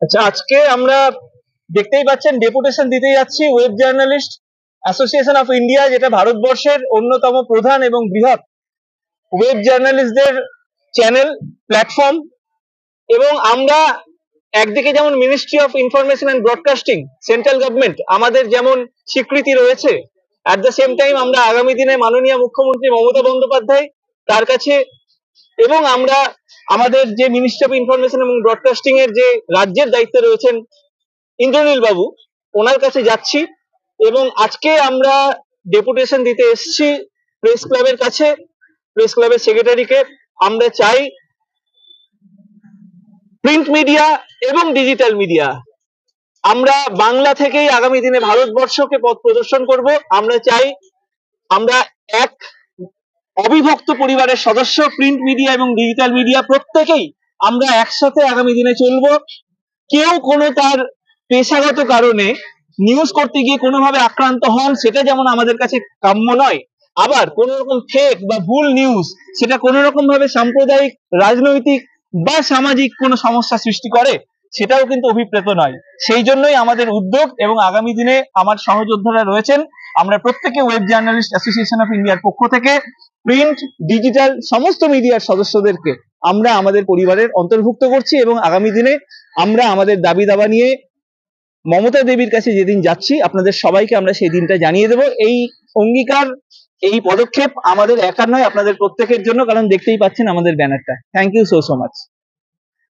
আচ্ছা, আজকে আমরা দেখতেই পাচ্ছেন ডেপুটেশন দিতে যাচ্ছি web journalist association of India, যেটা ভারতবর্ষের অন্যতম প্রধান এবং বৃহৎ ওয়েব জার্নালিস্টদের চ্যানেল প্ল্যাটফর্ম। এবং আমরা একদিকে যেমন ministry of information and broadcasting, central government, আমাদের যেমন স্বীকৃতি রয়েছে, অ্যাট দ্য সেম টাইম আমরা আগামী দিনে মাননীয় মুখ্যমন্ত্রী মমতা বন্দ্যোপাধ্যায় তার কাছে, এবং আমরা আমাদের যে মিনিস্ট্রি অফ ইনফরমেশন এবং ব্রডকাস্টিং এর যে রাজ্যের দায়িত্বে রয়েছেন ইন্দ্রনীল বাবু, ওনার কাছে যাচ্ছি। এবং আজকে আমরা ডেপুটেশন দিতে এসেছি প্রেস ক্লাবের কাছে, প্রেস ক্লাবের সেক্রেটারিকে। আমরা চাই প্রিন্ট মিডিয়া এবং ডিজিটাল মিডিয়া, আমরা বাংলা থেকেই আগামী দিনে ভারতবর্ষকে পথ প্রদর্শন করব। আমরা চাই আমরা এক অবিভক্ত পরিবারের সদস্য, প্রিন্ট মিডিয়া এবং ডিজিটাল মিডিয়া প্রত্যেকেই আমরা একসাথে আগামী দিনে চলবো। কেউ কোনো তার পেশাগত কারণে নিউজ করতে গিয়ে কোনোভাবে আক্রান্ত হন, সেটা যেমন আমাদের কাছে কাম্য নয়। আবার কোন রকম ফেক বা ভুল নিউজ সেটা কোন রকম ভাবে সাম্প্রদায়িক, রাজনৈতিক বা সামাজিক কোনো সমস্যা সৃষ্টি করে, সেটাও কিন্তু অভিপ্রেত নয়। সেই জন্যই আমাদের উদ্যোগ, এবং আগামী দিনে আমার সহযোদ্ধারা রয়েছেন। আমরা প্রত্যেকে ওয়েব জার্নালিস্ট অ্যাসোসিয়েশন অফ ইন্ডিয়ার পক্ষ থেকে প্রিন্ট, ডিজিটাল সমস্ত মিডিয়ার সদস্যদেরকে আমরা আমাদের পরিবারের অন্তর্ভুক্ত করছি। এবং আগামী দিনে আমরা আমাদের দাবি দাবা নিয়ে মমতা দেবীর কাছে যেদিন যাচ্ছি, আপনাদের সবাইকে আমরা সেই দিনটা জানিয়ে দেব। এই অঙ্গীকার, এই পদক্ষেপ আমাদের একার নয়, আপনাদের প্রত্যেকের জন্য, কারণ দেখতেই পাচ্ছেন আমাদের ব্যানারটা। Thank you so much.